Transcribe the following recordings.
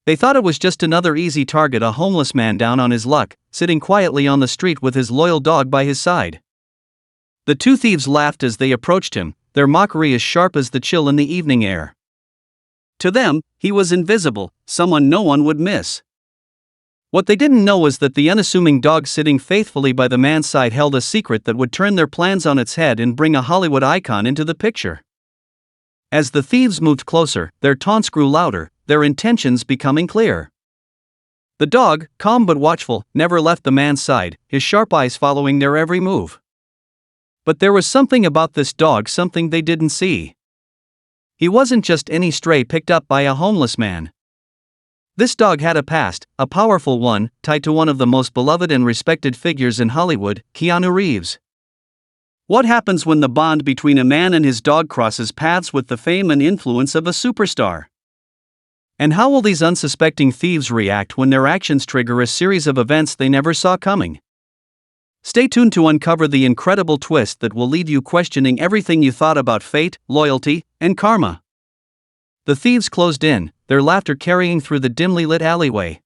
They thought it was just another easy target, a homeless man down on his luck, sitting quietly on the street with his loyal dog by his side. The two thieves laughed as they approached him, their mockery as sharp as the chill in the evening air. To them, he was invisible, someone no one would miss. What they didn't know was that the unassuming dog sitting faithfully by the man's side held a secret that would turn their plans on its head and bring a Hollywood icon into the picture. As the thieves moved closer, their taunts grew louder, their intentions becoming clear. The dog, calm but watchful, never left the man's side, his sharp eyes following their every move. But there was something about this dog, something they didn't see. He wasn't just any stray picked up by a homeless man. This dog had a past, a powerful one, tied to one of the most beloved and respected figures in Hollywood, Keanu Reeves. What happens when the bond between a man and his dog crosses paths with the fame and influence of a superstar? And how will these unsuspecting thieves react when their actions trigger a series of events they never saw coming? Stay tuned to uncover the incredible twist that will leave you questioning everything you thought about fate, loyalty, and karma. The thieves closed in, their laughter carrying through the dimly lit alleyway.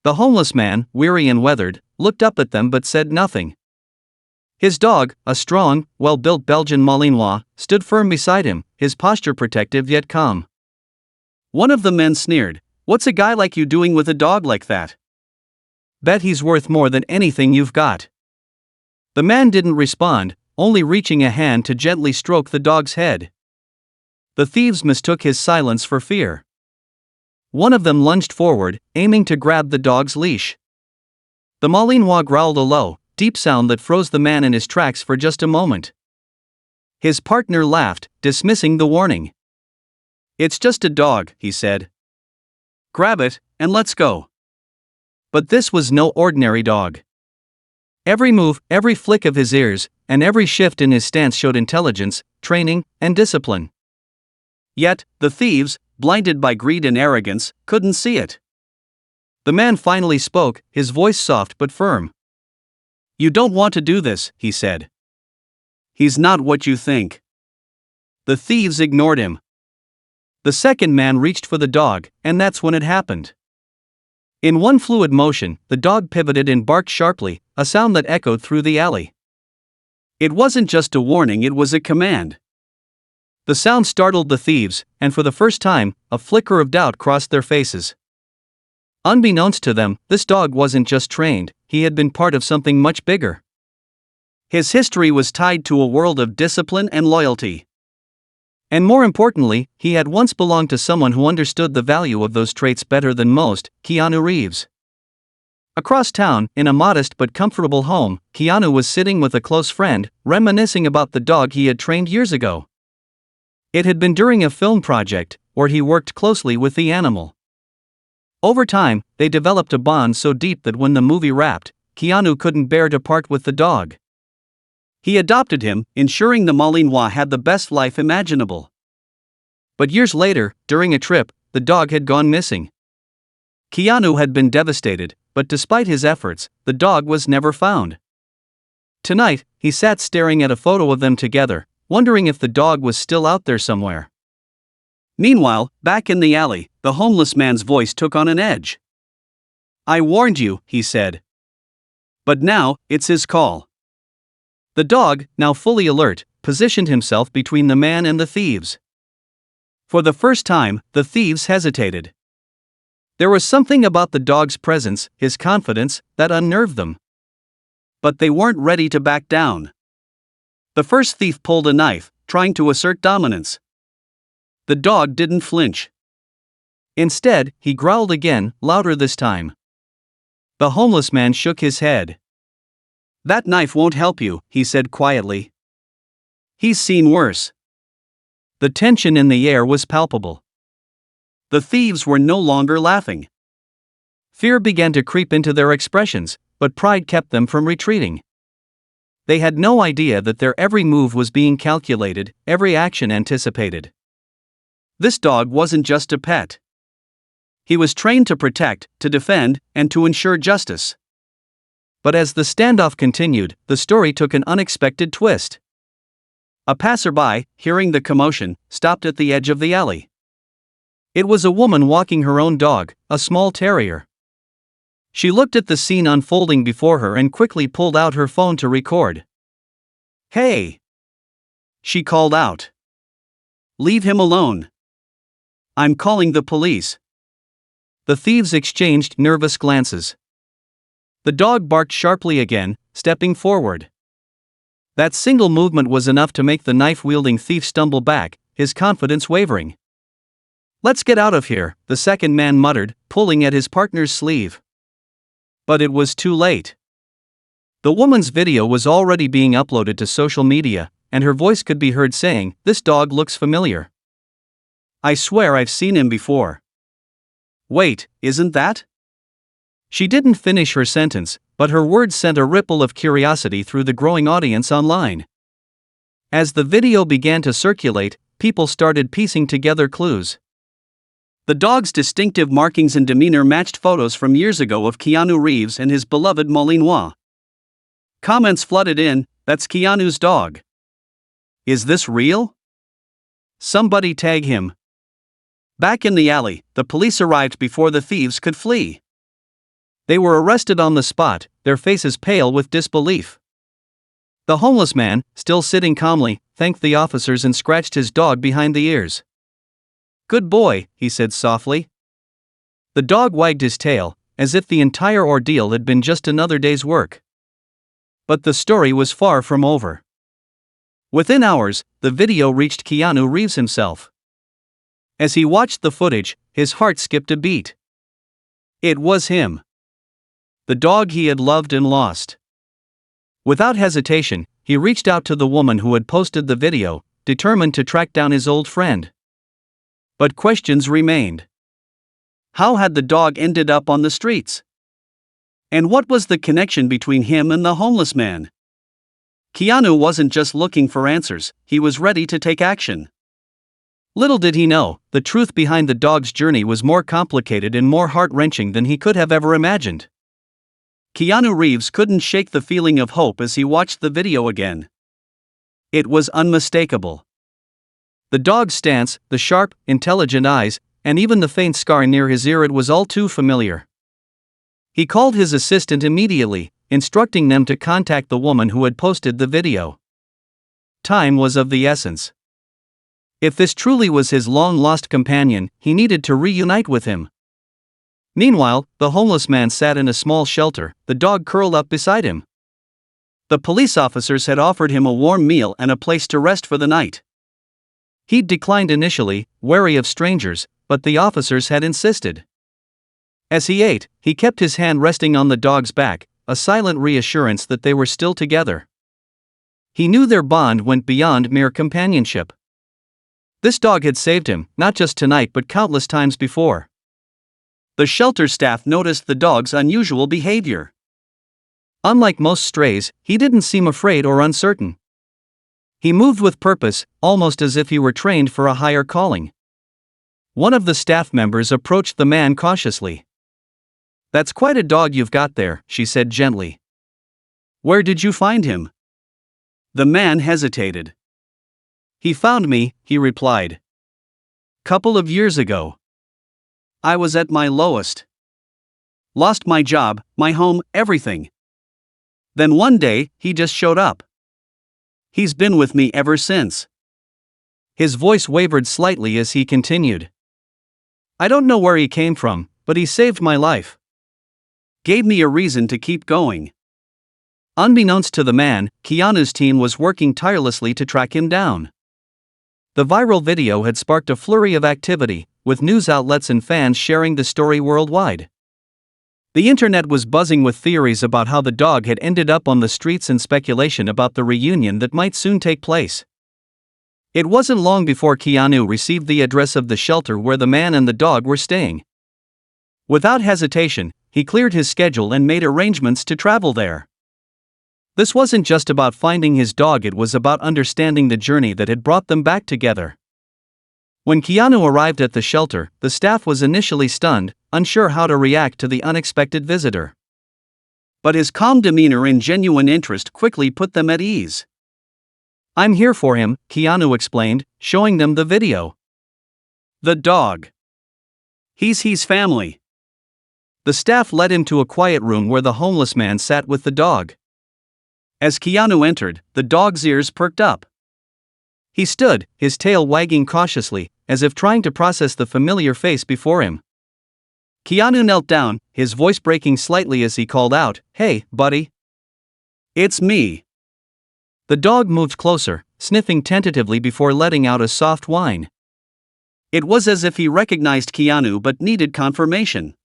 The homeless man, weary and weathered, looked up at them but said nothing. His dog, a strong, well-built Belgian Malinois, stood firm beside him, his posture protective yet calm. One of the men sneered, "What's a guy like you doing with a dog like that? Bet he's worth more than anything you've got." The man didn't respond, only reaching a hand to gently stroke the dog's head. The thieves mistook his silence for fear. One of them lunged forward, aiming to grab the dog's leash. The Malinois growled a low, deep sound that froze the man in his tracks for just a moment. His partner laughed, dismissing the warning. "It's just a dog," he said. "Grab it, and let's go." But this was no ordinary dog. Every move, every flick of his ears, and every shift in his stance showed intelligence, training, and discipline. Yet, the thieves, blinded by greed and arrogance, couldn't see it. The man finally spoke, his voice soft but firm. "You don't want to do this," he said. "He's not what you think." The thieves ignored him. The second man reached for the dog, and that's when it happened. In one fluid motion, the dog pivoted and barked sharply, a sound that echoed through the alley. It wasn't just a warning, it was a command. The sound startled the thieves, and for the first time, a flicker of doubt crossed their faces. Unbeknownst to them, this dog wasn't just trained, he had been part of something much bigger. His history was tied to a world of discipline and loyalty. And more importantly, he had once belonged to someone who understood the value of those traits better than most, Keanu Reeves. Across town, in a modest but comfortable home, Keanu was sitting with a close friend, reminiscing about the dog he had trained years ago. It had been during a film project, where he worked closely with the animal. Over time, they developed a bond so deep that when the movie wrapped, Keanu couldn't bear to part with the dog. He adopted him, ensuring the Malinois had the best life imaginable. But years later, during a trip, the dog had gone missing. Keanu had been devastated, but despite his efforts, the dog was never found. Tonight, he sat staring at a photo of them together, wondering if the dog was still out there somewhere. Meanwhile, back in the alley, the homeless man's voice took on an edge. "I warned you," he said. "But now, it's his call." The dog, now fully alert, positioned himself between the man and the thieves. For the first time, the thieves hesitated. There was something about the dog's presence, his confidence, that unnerved them. But they weren't ready to back down. The first thief pulled a knife, trying to assert dominance. The dog didn't flinch. Instead, he growled again, louder this time. The homeless man shook his head. "That knife won't help you," he said quietly. "He's seen worse." The tension in the air was palpable. The thieves were no longer laughing. Fear began to creep into their expressions, but pride kept them from retreating. They had no idea that their every move was being calculated, every action anticipated. This dog wasn't just a pet. He was trained to protect, to defend, and to ensure justice. But as the standoff continued, the story took an unexpected twist. A passerby, hearing the commotion, stopped at the edge of the alley. It was a woman walking her own dog, a small terrier. She looked at the scene unfolding before her and quickly pulled out her phone to record. "Hey!" she called out. "Leave him alone. I'm calling the police." The thieves exchanged nervous glances. The dog barked sharply again, stepping forward. That single movement was enough to make the knife-wielding thief stumble back, his confidence wavering. "Let's get out of here," the second man muttered, pulling at his partner's sleeve. But it was too late. The woman's video was already being uploaded to social media, and her voice could be heard saying, "This dog looks familiar. I swear I've seen him before. Wait, isn't that?" She didn't finish her sentence, but her words sent a ripple of curiosity through the growing audience online. As the video began to circulate, people started piecing together clues. The dog's distinctive markings and demeanor matched photos from years ago of Keanu Reeves and his beloved Malinois. Comments flooded in, "That's Keanu's dog. Is this real? Somebody tag him." Back in the alley, the police arrived before the thieves could flee. They were arrested on the spot, their faces pale with disbelief. The homeless man, still sitting calmly, thanked the officers and scratched his dog behind the ears. "Good boy," he said softly. The dog wagged his tail, as if the entire ordeal had been just another day's work. But the story was far from over. Within hours, the video reached Keanu Reeves himself. As he watched the footage, his heart skipped a beat. It was him. The dog he had loved and lost. Without hesitation, he reached out to the woman who had posted the video, determined to track down his old friend. But questions remained. How had the dog ended up on the streets? And what was the connection between him and the homeless man? Keanu wasn't just looking for answers, he was ready to take action. Little did he know, the truth behind the dog's journey was more complicated and more heart-wrenching than he could have ever imagined. Keanu Reeves couldn't shake the feeling of hope as he watched the video again. It was unmistakable. The dog's stance, the sharp, intelligent eyes, and even the faint scar near his ear, it was all too familiar. He called his assistant immediately, instructing them to contact the woman who had posted the video. Time was of the essence. If this truly was his long-lost companion, he needed to reunite with him. Meanwhile, the homeless man sat in a small shelter, the dog curled up beside him. The police officers had offered him a warm meal and a place to rest for the night. He'd declined initially, wary of strangers, but the officers had insisted. As he ate, he kept his hand resting on the dog's back, a silent reassurance that they were still together. He knew their bond went beyond mere companionship. This dog had saved him, not just tonight but countless times before. The shelter staff noticed the dog's unusual behavior. Unlike most strays, he didn't seem afraid or uncertain. He moved with purpose, almost as if he were trained for a higher calling. One of the staff members approached the man cautiously. "That's quite a dog you've got there," she said gently. "Where did you find him?" The man hesitated. "He found me," he replied. "Couple of years ago. I was at my lowest. Lost my job, my home, everything. Then one day, he just showed up. He's been with me ever since." His voice wavered slightly as he continued. "I don't know where he came from, but he saved my life. Gave me a reason to keep going." Unbeknownst to the man, Keanu's team was working tirelessly to track him down. The viral video had sparked a flurry of activity, with news outlets and fans sharing the story worldwide. The internet was buzzing with theories about how the dog had ended up on the streets and speculation about the reunion that might soon take place. It wasn't long before Keanu received the address of the shelter where the man and the dog were staying. Without hesitation, he cleared his schedule and made arrangements to travel there. This wasn't just about finding his dog, it was about understanding the journey that had brought them back together. When Keanu arrived at the shelter, the staff was initially stunned, unsure how to react to the unexpected visitor. But his calm demeanor and genuine interest quickly put them at ease. "I'm here for him," Keanu explained, showing them the video. "The dog. He's family. The staff led him to a quiet room where the homeless man sat with the dog. As Keanu entered, the dog's ears perked up. He stood, his tail wagging cautiously, as if trying to process the familiar face before him. Keanu knelt down, his voice breaking slightly as he called out, "Hey, buddy." "It's me." The dog moved closer, sniffing tentatively before letting out a soft whine. It was as if he recognized Keanu but needed confirmation.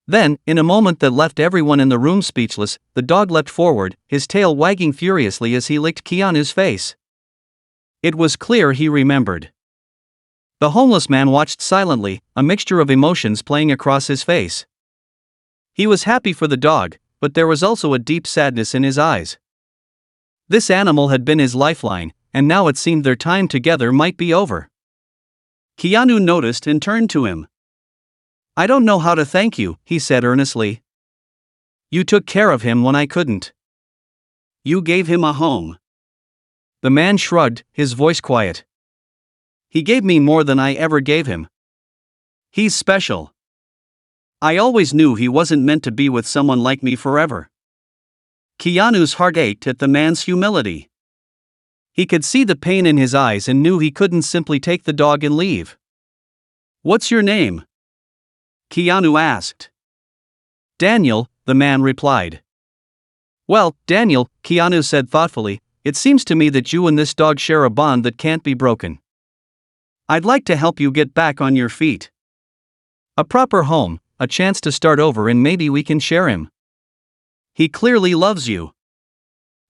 Then, in a moment that left everyone in the room speechless, the dog leapt forward, his tail wagging furiously as he licked Keanu's face. It was clear he remembered. The homeless man watched silently, a mixture of emotions playing across his face. He was happy for the dog, but there was also a deep sadness in his eyes. This animal had been his lifeline, and now it seemed their time together might be over. Keanu noticed and turned to him. "I don't know how to thank you," he said earnestly. "You took care of him when I couldn't. You gave him a home." The man shrugged, his voice quiet. "He gave me more than I ever gave him. He's special. I always knew he wasn't meant to be with someone like me forever." Keanu's heart ached at the man's humility. He could see the pain in his eyes and knew he couldn't simply take the dog and leave. "What's your name?" Keanu asked. "Daniel," the man replied. "Well, Daniel," Keanu said thoughtfully, "it seems to me that you and this dog share a bond that can't be broken. I'd like to help you get back on your feet. A proper home, a chance to start over, and maybe we can share him. He clearly loves you."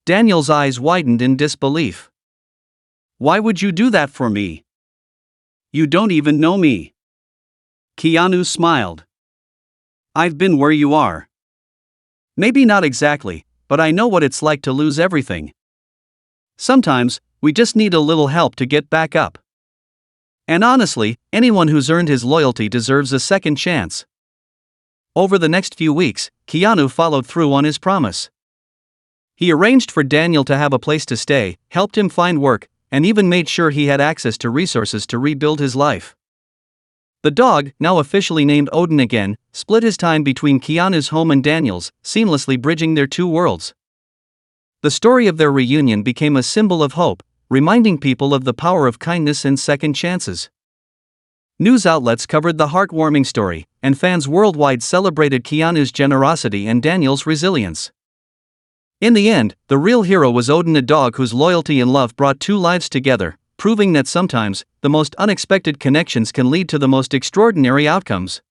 Daniel's eyes widened in disbelief. "Why would you do that for me? You don't even know me." Keanu smiled. "I've been where you are. Maybe not exactly, but I know what it's like to lose everything. Sometimes, we just need a little help to get back up. And honestly, anyone who's earned his loyalty deserves a second chance." Over the next few weeks, Keanu followed through on his promise. He arranged for Daniel to have a place to stay, helped him find work, and even made sure he had access to resources to rebuild his life. The dog, now officially named Odin again, split his time between Keanu's home and Daniel's, seamlessly bridging their two worlds. The story of their reunion became a symbol of hope, reminding people of the power of kindness and second chances. News outlets covered the heartwarming story, and fans worldwide celebrated Keanu's generosity and Daniel's resilience. In the end, the real hero was Odin, a dog whose loyalty and love brought two lives together, proving that sometimes, the most unexpected connections can lead to the most extraordinary outcomes.